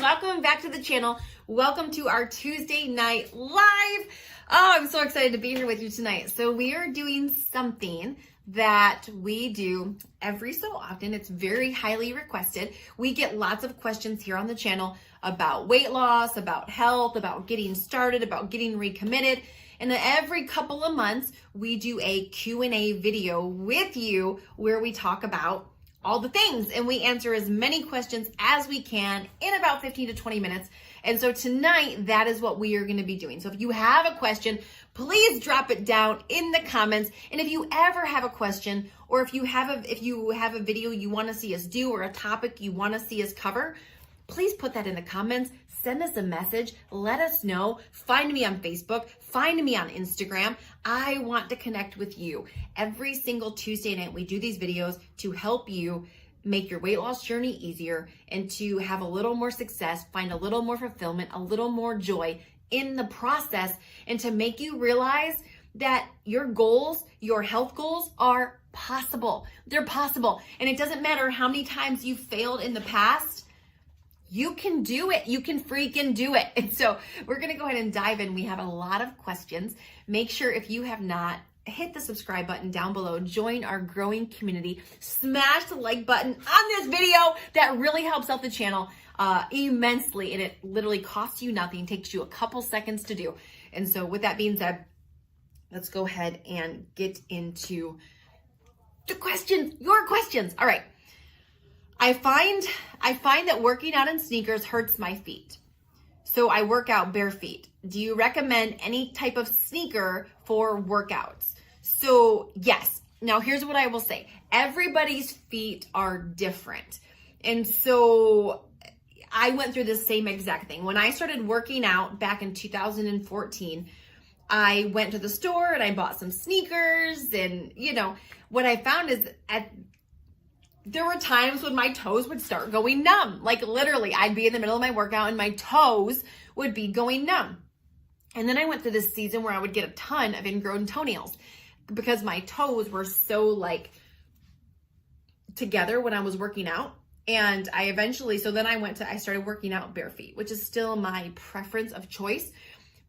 welcome back to the channel. Welcome to our Tuesday night live. Oh, I'm so excited to be here with you tonight. So we are doing something that we do every so often. It's very highly requested. We get lots of questions here on the channel about weight loss, about health, about getting started, about getting recommitted. And every couple of months, we do a Q&A video with you where we talk about all the things and we answer as many questions as we can in about 15 to 20 minutes. And so tonight, that is what we are going to be doing. So if you have a question, please drop it down in the comments. And if you ever have a question, or if you have a video you want to see us do, or a topic you want to see us cover, please put that in the comments. Send us a message. Let us know. Find me on Facebook. Find me on Instagram. I want to connect with you. Every single Tuesday night, we do these videos to help you make your weight loss journey easier and to have a little more success, find a little more fulfillment, a little more joy in the process, and to make you realize that your goals, your health goals are possible. They're possible. And it doesn't matter how many times you failed in the past. You can do it. You can freaking do it. And so we're going to go ahead and dive in. We have a lot of questions. Make sure if you have not, hit the subscribe button down below. Join our growing community. Smash the like button on this video. That really helps out the channel immensely. And it literally costs you nothing. Takes you a couple seconds to do. And so with that being said, let's go ahead and get into the questions, your questions. All right. I find that working out in sneakers hurts my feet. So I work out bare feet. Do you recommend any type of sneaker for workouts? So yes. Now here's what I will say. Everybody's feet are different. And so I went through the same exact thing. When I started working out back in 2014, I went to the store and I bought some sneakers, and what I found is there were times when my toes would start going numb. Like literally, I'd be in the middle of my workout and my toes would be going numb. And then I went through this season where I would get a ton of ingrown toenails because my toes were so together when I was working out. And I started working out bare feet, which is still my preference of choice.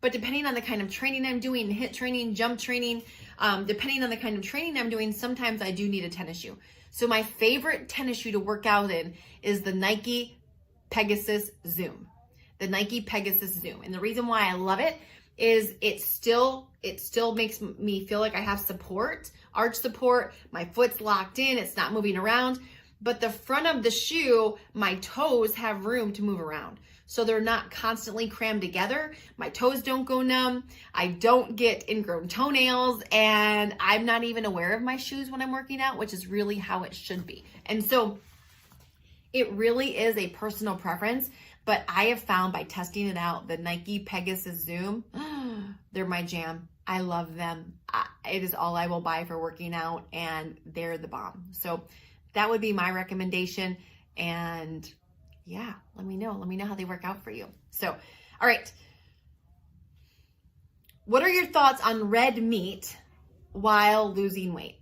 But depending on the kind of training I'm doing, HIIT training, jump training, depending on the kind of training I'm doing, sometimes I do need a tennis shoe. So my favorite tennis shoe to work out in is the Nike Pegasus Zoom. The Nike Pegasus Zoom. And the reason why I love it is it still makes me feel like I have support, arch support. My foot's locked in. It's not moving around. But the front of the shoe, my toes have room to move around. So they're not constantly crammed together. My toes don't go numb. I don't get ingrown toenails, and I'm not even aware of my shoes when I'm working out, which is really how it should be. And so it really is a personal preference, but I have found by testing it out, the Nike Pegasus Zoom, they're my jam. I love them. It is all I will buy for working out, and they're the bomb. So that would be my recommendation. And yeah, let me know how they work out for you. So, all right. What are your thoughts on red meat while losing weight?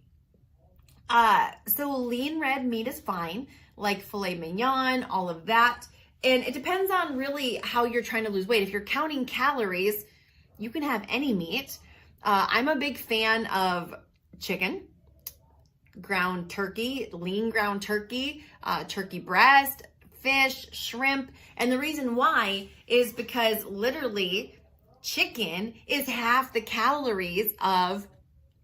So lean red meat is fine, like filet mignon, all of that. And it depends on really how you're trying to lose weight. If you're counting calories, you can have any meat. I'm a big fan of chicken, ground turkey, lean ground turkey, turkey breast, fish, shrimp. And the reason why is because literally chicken is half the calories of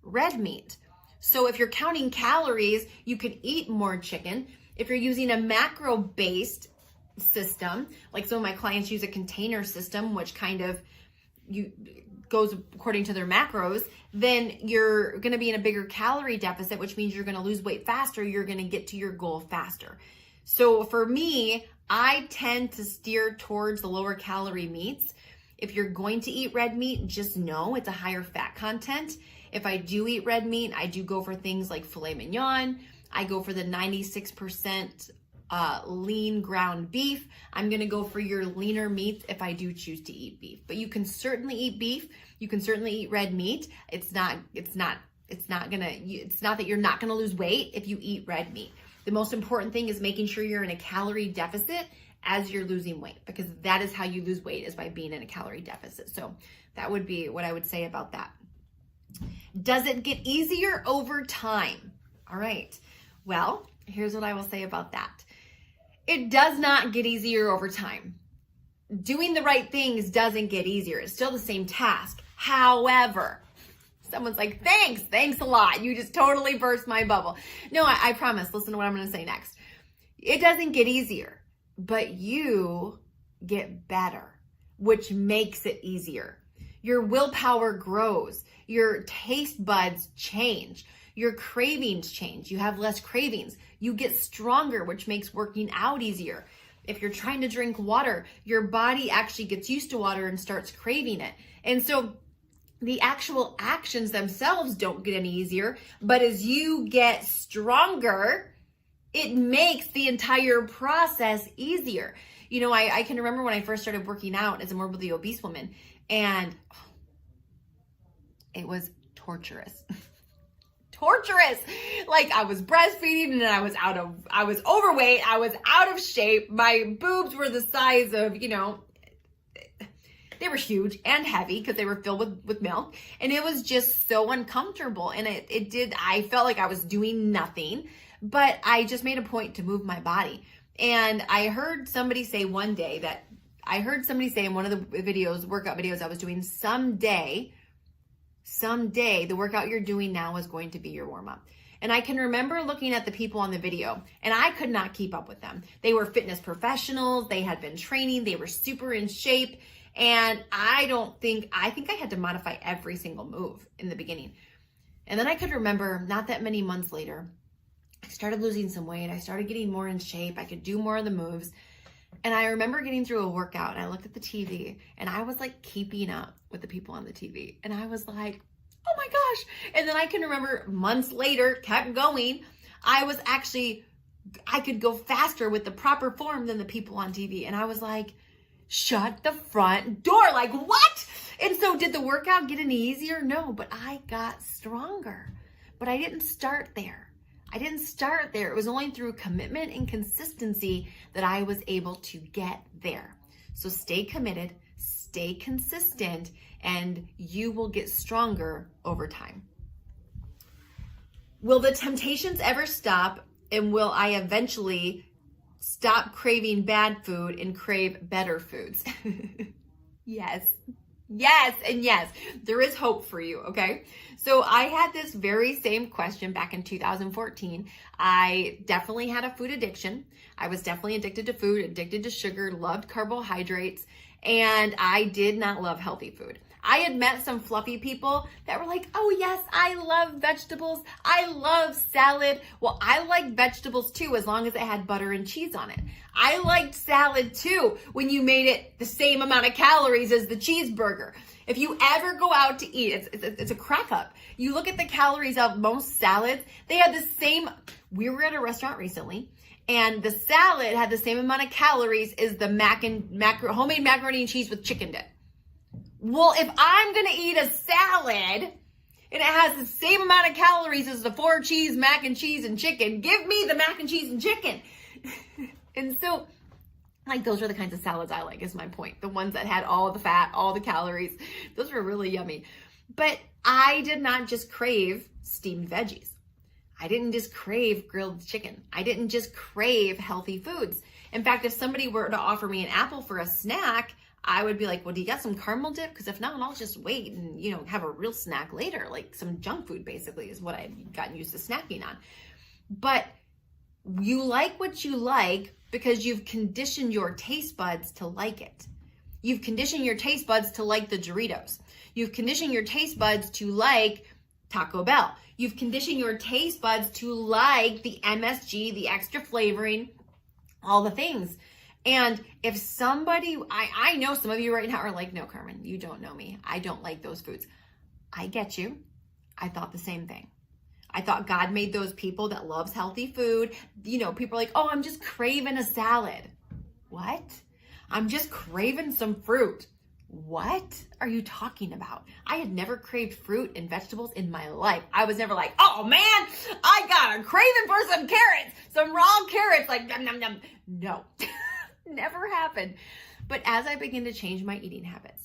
red meat. So if you're counting calories, you could eat more chicken. If you're using a macro-based system, like some of my clients use a container system, which kind of goes according to their macros, then you're going to be in a bigger calorie deficit, which means you're going to lose weight faster. You're going to get to your goal faster. So for me, I tend to steer towards the lower calorie meats. If you're going to eat red meat, just know it's a higher fat content. If I do eat red meat, I do go for things like filet mignon. I go for the 96% lean ground beef. I'm going to go for your leaner meats if I do choose to eat beef. But you can certainly eat beef. You can certainly eat red meat. It's not that you're not going to lose weight if you eat red meat. The most important thing is making sure you're in a calorie deficit as you're losing weight, because that is how you lose weight, is by being in a calorie deficit. So that would be what I would say about that. Does it get easier over time? All right. Well, here's what I will say about that. It does not get easier over time. Doing the right things doesn't get easier. It's still the same task. However, someone's like, thanks a lot. You just totally burst my bubble. No, I promise. Listen to what I'm going to say next. It doesn't get easier, but you get better, which makes it easier. Your willpower grows. Your taste buds change. Your cravings change. You have less cravings. You get stronger, which makes working out easier. If you're trying to drink water, your body actually gets used to water and starts craving it. And so the actual actions themselves don't get any easier, but as you get stronger, it makes the entire process easier. You know, I can remember when I first started working out as a morbidly obese woman, and it was torturous. Torturous. Like, I was breastfeeding and I was overweight. I was out of shape. My boobs were the size of, they were huge and heavy because they were filled with milk. And it was just so uncomfortable. And I felt like I was doing nothing, but I just made a point to move my body. And I heard somebody say in one of the workout videos I was doing, someday the workout you're doing now is going to be your warm-up. And I can remember looking at the people on the video, and I could not keep up with them. They were fitness professionals. They had been training. They were super in shape. And I think I had to modify every single move in the beginning. And then I could remember, not that many months later, I started losing some weight. I started getting more in shape. I could do more of the moves. And I remember getting through a workout, and I looked at the TV, and I was like keeping up with the people on the TV. And I was like, oh my gosh. And then I can remember months later, kept going. I could go faster with the proper form than the people on TV. And I was like, shut the front door. Like, what? And so did the workout get any easier? No, but I got stronger. But I didn't start there. It was only through commitment and consistency that I was able to get there. So stay committed, stay consistent, and you will get stronger over time. Will the temptations ever stop? And will I eventually stop craving bad food and crave better foods? Yes. Yes, and yes, there is hope for you, okay? So I had this very same question back in 2014. I definitely had a food addiction. I was definitely addicted to food, addicted to sugar, loved carbohydrates, and I did not love healthy food. I had met some fluffy people that were like, oh yes, I love vegetables. I love salad. Well, I liked vegetables too, as long as it had butter and cheese on it. I liked salad too, when you made it the same amount of calories as the cheeseburger. If you ever go out to eat, it's a crack up. You look at the calories of most salads, they had the same. We were at a restaurant recently, and the salad had the same amount of calories as the homemade macaroni and cheese with chicken dip. Well, if I'm going to eat a salad and it has the same amount of calories as the 4 cheese, mac and cheese and chicken, give me the mac and cheese and chicken. And so, like, those are the kinds of salads I like, is my point. The ones that had all the fat, all the calories, those were really yummy. But I did not just crave steamed veggies. I didn't just crave grilled chicken. I didn't just crave healthy foods. In fact, if somebody were to offer me an apple for a snack, I would be like, well, do you got some caramel dip? Because if not, I'll just wait and, have a real snack later. Like some junk food, basically, is what I've gotten used to snacking on. But you like what you like because you've conditioned your taste buds to like it. You've conditioned your taste buds to like the Doritos. You've conditioned your taste buds to like Taco Bell. You've conditioned your taste buds to like the MSG, the extra flavoring, all the things. And if somebody, I know some of you right now are like, no, Carmen, you don't know me. I don't like those foods. I get you. I thought the same thing. I thought God made those people that loves healthy food. People are like, oh, I'm just craving a salad. What? I'm just craving some fruit. What are you talking about? I had never craved fruit and vegetables in my life. I was never like, oh man, I got a craving for some carrots, some raw carrots, like, nom, nom, nom. No. Never happened. But as I began to change my eating habits,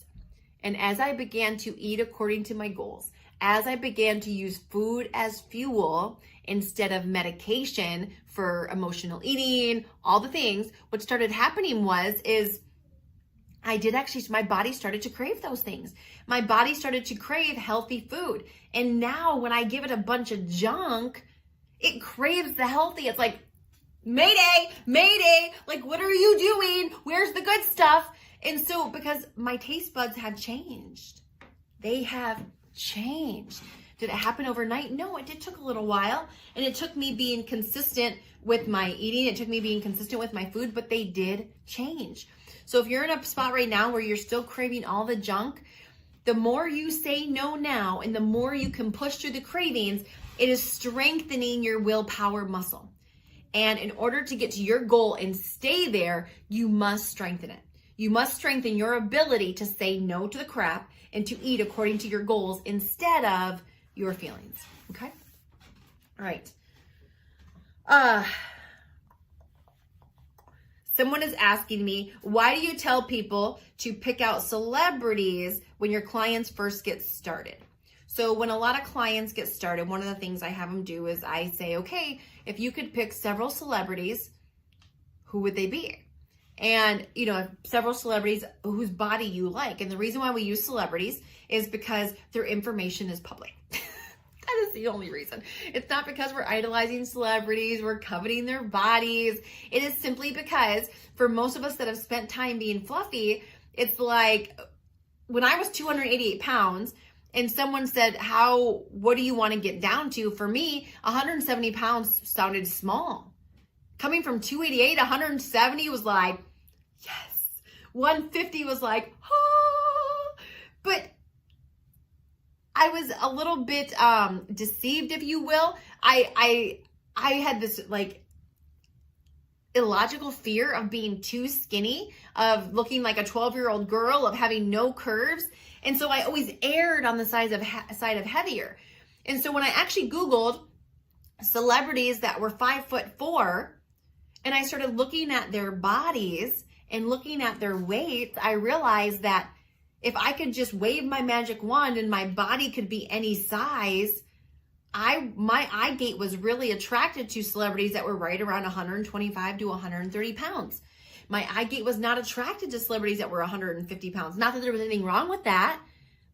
and as I began to eat according to my goals, as I began to use food as fuel instead of medication for emotional eating, all the things, what started happening is my body started to crave those things. My body started to crave healthy food. And now when I give it a bunch of junk, it craves the healthy. It's like, Mayday, Mayday, like, what are you doing? Where's the good stuff? And so, because my taste buds have changed, they have changed. Did it happen overnight? No, it took a little while. And it took me being consistent with my eating. It took me being consistent with my food, but they did change. So if you're in a spot right now where you're still craving all the junk, the more you say no now and the more you can push through the cravings, it is strengthening your willpower muscle. And in order to get to your goal and stay there, you must strengthen it. You must strengthen your ability to say no to the crap and to eat according to your goals instead of your feelings. Okay? All right. Someone is asking me, why do you tell people to pick out celebrities when your clients first get started? So when a lot of clients get started, one of the things I have them do is I say, okay, if you could pick several celebrities, who would they be? And, several celebrities whose body you like. And the reason why we use celebrities is because their information is public. That is the only reason. It's not because we're idolizing celebrities, we're coveting their bodies. It is simply because for most of us that have spent time being fluffy, it's like when I was 288 pounds and someone said, what do you want to get down to? For me, 170 pounds sounded small. Coming from 288, 170 was like, yes. 150 was like, ah. But I was a little bit deceived, if you will. I had this like illogical fear of being too skinny, of looking like a 12-year-old girl, of having no curves. And so I always erred on the side of heavier. And so when I actually Googled celebrities that were 5'4", and I started looking at their bodies and looking at their weights, I realized that if I could just wave my magic wand and my body could be any size, my eye gate was really attracted to celebrities that were right around 125 to 130 pounds. My eye gate was not attracted to celebrities that were 150 pounds. Not that there was anything wrong with that.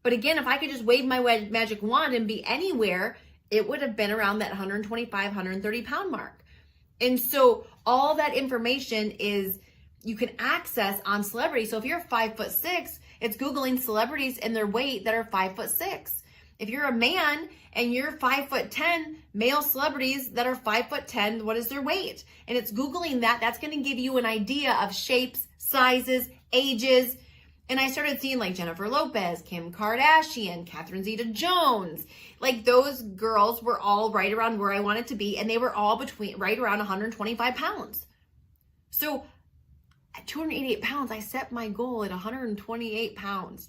But again, if I could just wave my magic wand and be anywhere, it would have been around that 125, 130 pound mark. And so all that information you can access on celebrities. So if you're 5'6", it's Googling celebrities and their weight that are 5'6". If you're a man and you're 5'10", male celebrities that are 5'10", what is their weight? And it's Googling that. That's going to give you an idea of shapes, sizes, ages. And I started seeing like Jennifer Lopez, Kim Kardashian, Catherine Zeta-Jones. Like those girls were all right around where I wanted to be. And they were all right around 125 pounds. So at 288 pounds, I set my goal at 128 pounds.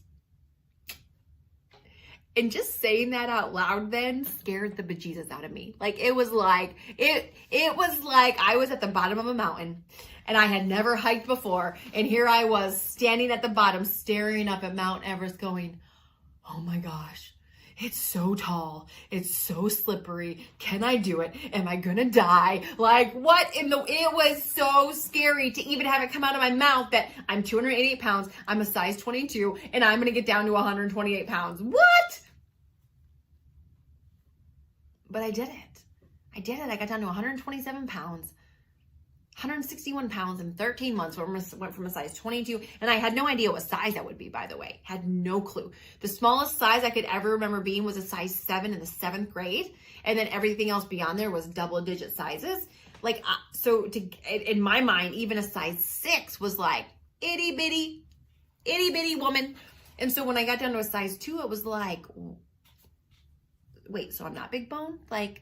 And just saying that out loud then scared the bejesus out of me. Like it was like I was at the bottom of a mountain and I had never hiked before. And here I was standing at the bottom, staring up at Mount Everest going, oh my gosh, it's so tall. It's so slippery. Can I do it? Am I gonna die? Like it was so scary to even have it come out of my mouth that I'm 288 pounds, I'm a size 22, and I'm gonna get down to 128 pounds. What? But I did it. I got down to 127 pounds, 161 pounds in 13 months. Went from a size 22. And I had no idea what size that would be, by the way. Had no clue. The smallest size I could ever remember being was a size 7 in the 7th grade. And then everything else beyond there was double-digit sizes. Like, in my mind, even a size 6 was like itty-bitty woman. And so when I got down to a size 2, it was like, wait, so I'm not big bone? Like,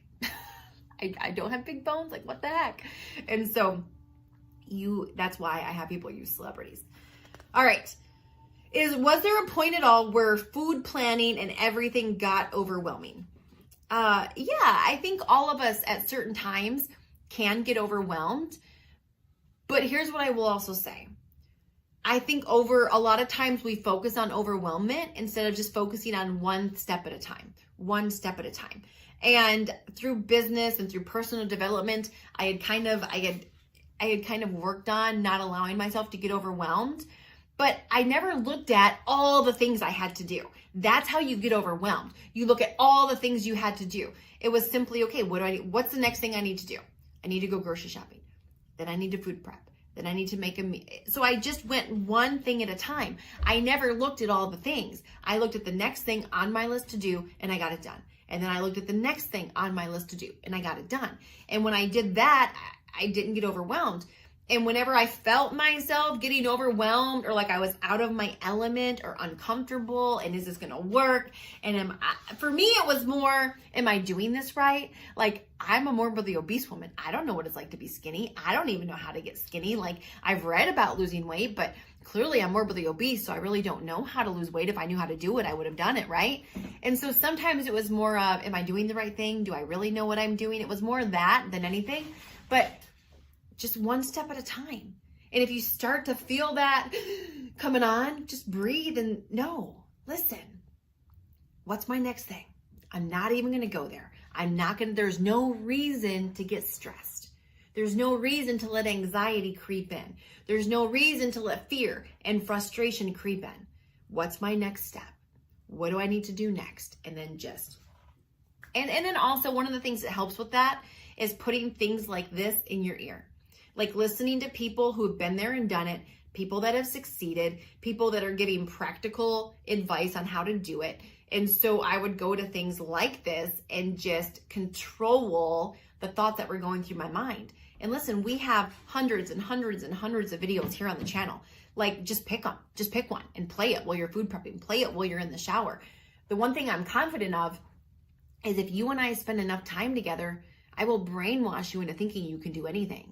I don't have big bones? Like, what the heck? And so that's why I have people use celebrities. All right. Was there a point at all where food planning and everything got overwhelming? Yeah, I think all of us at certain times can get overwhelmed. But here's what I will also say. I think a lot of times we focus on overwhelmment instead of just focusing on one step at a time. And through business and through personal development, I had kind of worked on not allowing myself to get overwhelmed, but I never looked at all the things I had to do. That's how you get overwhelmed. You look at all the things you had to do. It was simply, okay, what's the next thing I need to do? I need to go grocery shopping. Then I need to food prep. Then I need to make a meal. So I just went one thing at a time. I never looked at all the things. I looked at the next thing on my list to do and I got it done. And then I looked at the next thing on my list to do and I got it done. And when I did that, I didn't get overwhelmed. And whenever I felt myself getting overwhelmed or like I was out of my element or uncomfortable and is this going to work? And for me, it was more, am I doing this right? Like, I'm a morbidly obese woman. I don't know what it's like to be skinny. I don't even know how to get skinny. Like, I've read about losing weight, but clearly I'm morbidly obese. So I really don't know how to lose weight. If I knew how to do it, I would have done it, right? And so sometimes it was more of, am I doing the right thing? Do I really know what I'm doing? It was more that than anything. But just one step at a time. And if you start to feel that coming on, just breathe and listen, what's my next thing? I'm not even going to go there. There's no reason to get stressed. There's no reason to let anxiety creep in. There's no reason to let fear and frustration creep in. What's my next step? What do I need to do next? And then and then also one of the things that helps with that is putting things like this in your ear. Like listening to people who've been there and done it, people that have succeeded, people that are giving practical advice on how to do it. And so I would go to things like this and just control the thoughts that were going through my mind. And listen, we have hundreds and hundreds and hundreds of videos here on the channel. Like, just pick one and play it while you're food prepping, play it while you're in the shower. The one thing I'm confident of is if you and I spend enough time together, I will brainwash you into thinking you can do anything.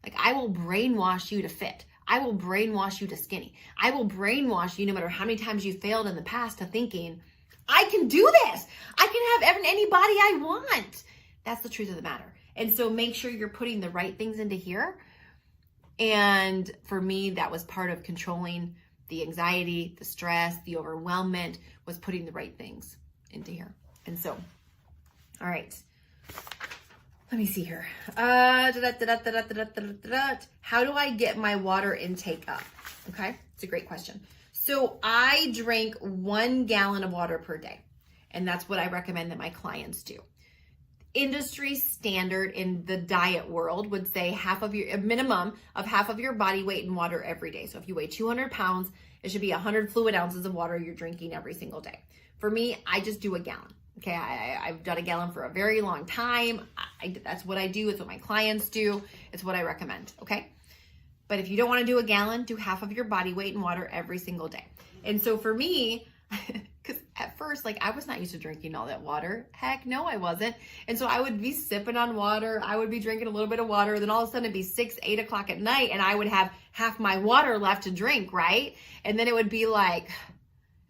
Like, I will brainwash you to fit. I will brainwash you to skinny. I will brainwash you, no matter how many times you failed in the past, to thinking, I can do this. I can have anybody I want. That's the truth of the matter. And so make sure you're putting the right things into here. And for me, that was part of controlling the anxiety, the stress, the overwhelmment, was putting the right things into here. And so, all right. Let me see here. How do I get my water intake up? Okay, it's a great question. So I drink 1 gallon of water per day, and that's what I recommend that my clients do. Industry standard in the diet world would say a minimum of half of your body weight in water every day. So if you weigh 200 pounds, it should be 100 fluid ounces of water you're drinking every single day. For me, I just do 1 gallon. Okay, I've done 1 gallon for a very long time. That's what I do. It's what my clients do. It's what I recommend, okay? But if you don't want to do 1 gallon, do half of your body weight in water every single day. And so for me, because at first, I was not used to drinking all that water. Heck no, I wasn't. And so I would be sipping on water. I would be drinking a little bit of water. Then all of a sudden it'd be 6, 8 o'clock at night and I would have half my water left to drink, right? And then it would be like,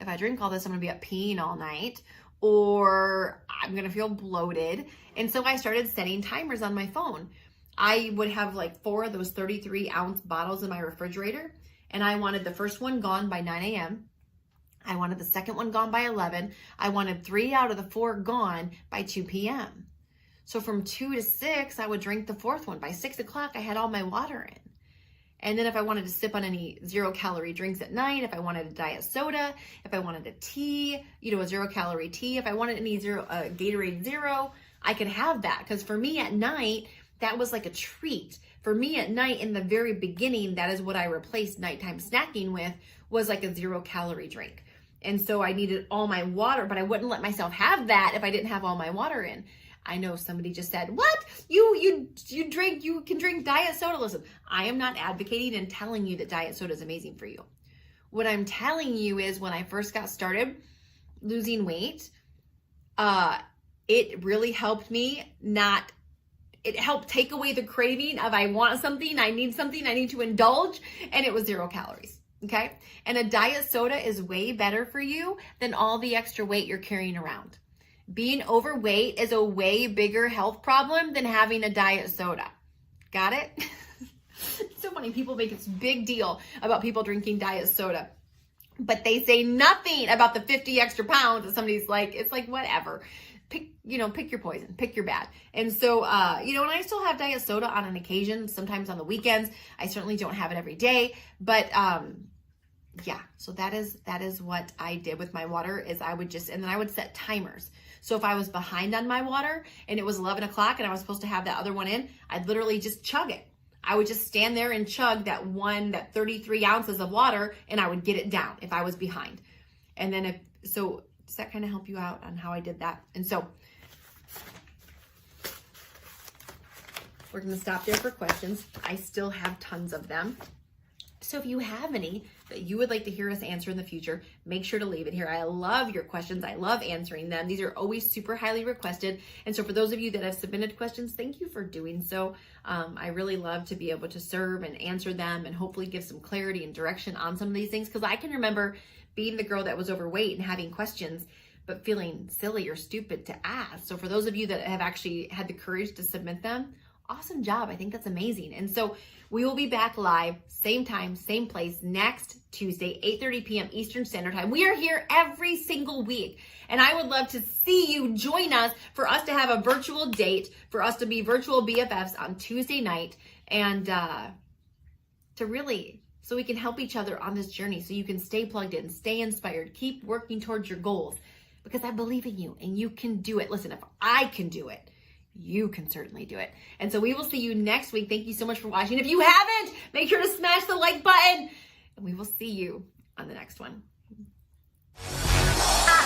if I drink all this, I'm going to be up peeing all night, or I'm going to feel bloated. And so I started setting timers on my phone. I would have 4 of those 33-ounce bottles in my refrigerator, and I wanted the first one gone by 9 a.m. I wanted the second one gone by 11. I wanted 3 out of the 4 gone by 2 p.m. So from 2 to 6, I would drink the 4th one. By 6 o'clock, I had all my water in. And then if I wanted to sip on any 0-calorie drinks at night, if I wanted a diet soda, if I wanted a tea, a 0-calorie tea, if I wanted any Gatorade Zero, I could have that. Because for me at night, that was like a treat. For me at night, in the very beginning, that is what I replaced nighttime snacking with, was like a 0-calorie drink. And so I needed all my water, but I wouldn't let myself have that if I didn't have all my water in. I know somebody just said, what? You can drink diet soda. Listen, I am not advocating and telling you that diet soda is amazing for you. What I'm telling you is, when I first got started losing weight, it really helped me it helped take away the craving of I want something, I need to indulge, and it was 0 calories. Okay. And a diet soda is way better for you than all the extra weight you're carrying around. Being overweight is a way bigger health problem than having a diet soda. Got it? It's so funny. People make this big deal about people drinking diet soda, but they say nothing about the 50 extra pounds that somebody's like, it's like, whatever. Pick your poison, pick your bad. And so, and I still have diet soda on an occasion, sometimes on the weekends. I certainly don't have it every day, but, yeah, so that is what I did with my water is I would set timers. So if I was behind on my water and it was 11 o'clock and I was supposed to have that other one in, I'd literally just chug it. I would just stand there and chug that 33 ounces of water, and I would get it down if I was behind. And then does that kind of help you out on how I did that? And so we're going to stop there for questions. I still have tons of them. So if you have any that you would like to hear us answer in the future, make sure to leave it here. I love your questions. I love answering them. These are always super highly requested. And so for those of you that have submitted questions, thank you for doing so. I really love to be able to serve and answer them and hopefully give some clarity and direction on some of these things, because I can remember being the girl that was overweight and having questions, but feeling silly or stupid to ask. So for those of you that have actually had the courage to submit them, awesome job. I think that's amazing. And so we will be back live, same time, same place, next Tuesday, 8:30 p.m. Eastern Standard Time. We are here every single week, and I would love to see you join us for us to have a virtual date, for us to be virtual BFFs on Tuesday night, and so we can help each other on this journey, so you can stay plugged in, stay inspired, keep working towards your goals, because I believe in you, and you can do it. Listen, if I can do it, you can certainly do it. And so we will see you next week. Thank you so much for watching. If you haven't, make sure to smash the like button, and we will see you on the next one.